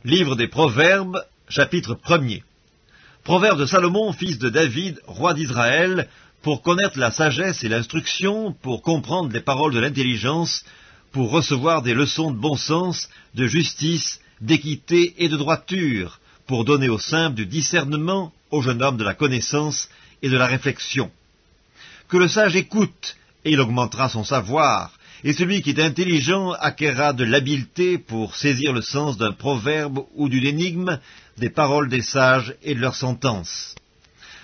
Livre des Proverbes, chapitre 1er. Proverbe de Salomon, fils de David, roi d'Israël, pour connaître la sagesse et l'instruction, pour comprendre les paroles de l'intelligence, pour recevoir des leçons de bon sens, de justice, d'équité et de droiture, pour donner aux simples du discernement, aux jeunes hommes de la connaissance et de la réflexion. Que le sage écoute, et il augmentera son savoir, et celui qui est intelligent acquerra de l'habileté pour saisir le sens d'un proverbe ou d'une énigme, des paroles des sages et de leurs sentences.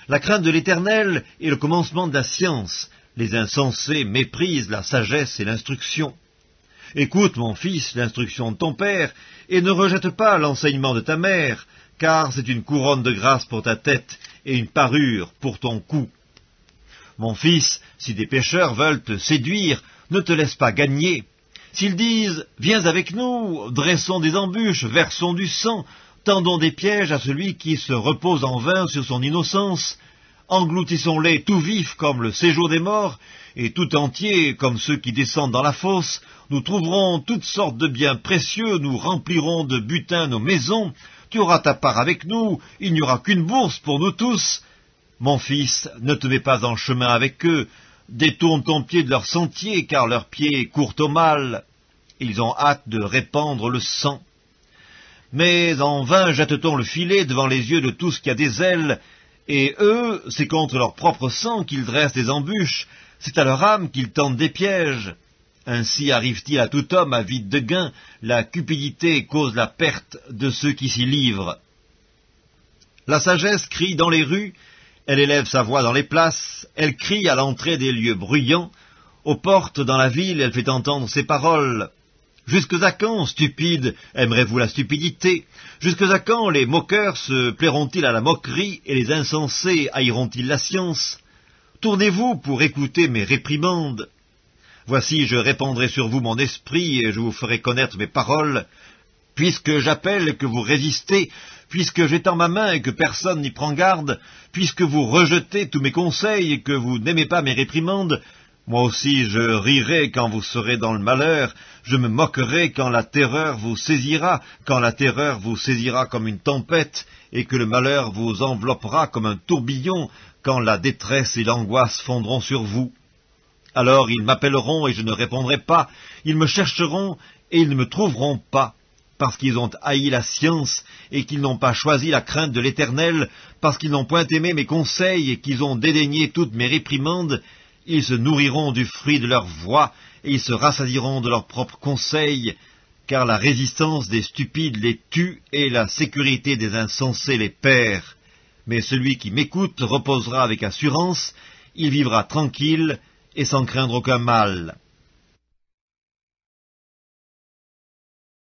La crainte de l'Éternel est le commencement de la science. Les insensés méprisent la sagesse et l'instruction. Écoute, mon fils, l'instruction de ton père, et ne rejette pas l'enseignement de ta mère, car c'est une couronne de grâce pour ta tête et une parure pour ton cou. Mon fils, si des pécheurs veulent te séduire, ne te laisse pas gagner. S'ils disent « Viens avec nous, dressons des embûches, versons du sang, tendons des pièges à celui qui se repose en vain sur son innocence, engloutissons-les tout vifs comme le séjour des morts, et tout entiers comme ceux qui descendent dans la fosse, nous trouverons toutes sortes de biens précieux, nous remplirons de butin nos maisons, tu auras ta part avec nous, il n'y aura qu'une bourse pour nous tous. Mon fils, ne te mets pas en chemin avec eux, détourne ton pied de leur sentier, car leurs pieds courent au mal. Ils ont hâte de répandre le sang. Mais en vain jette-t-on le filet devant les yeux de tout ce qui a des ailes, et eux, c'est contre leur propre sang qu'ils dressent des embûches, c'est à leur âme qu'ils tentent des pièges. Ainsi arrive-t-il à tout homme avide de gain, la cupidité cause la perte de ceux qui s'y livrent. La sagesse crie dans les rues, elle élève sa voix dans les places, elle crie à l'entrée des lieux bruyants, aux portes dans la ville, elle fait entendre ses paroles. Jusque à quand, stupides, aimerez-vous la stupidité? Jusque à quand les moqueurs se plairont-ils à la moquerie, et les insensés haïront-ils la science? Tournez-vous pour écouter mes réprimandes. Voici, je répandrai sur vous mon esprit, et je vous ferai connaître mes paroles. Puisque j'appelle et que vous résistez, puisque j'étends ma main et que personne n'y prend garde, puisque vous rejetez tous mes conseils et que vous n'aimez pas mes réprimandes, moi aussi je rirai quand vous serez dans le malheur, je me moquerai quand la terreur vous saisira comme une tempête, et que le malheur vous enveloppera comme un tourbillon, quand la détresse et l'angoisse fondront sur vous. Alors ils m'appelleront et je ne répondrai pas, ils me chercheront et ils ne me trouveront pas, parce qu'ils ont haï la science et qu'ils n'ont pas choisi la crainte de l'Éternel, parce qu'ils n'ont point aimé mes conseils et qu'ils ont dédaigné toutes mes réprimandes, ils se nourriront du fruit de leur voix et ils se rassasieront de leurs propres conseils, car la résistance des stupides les tue et la sécurité des insensés les perd. Mais celui qui m'écoute reposera avec assurance, il vivra tranquille et sans craindre aucun mal.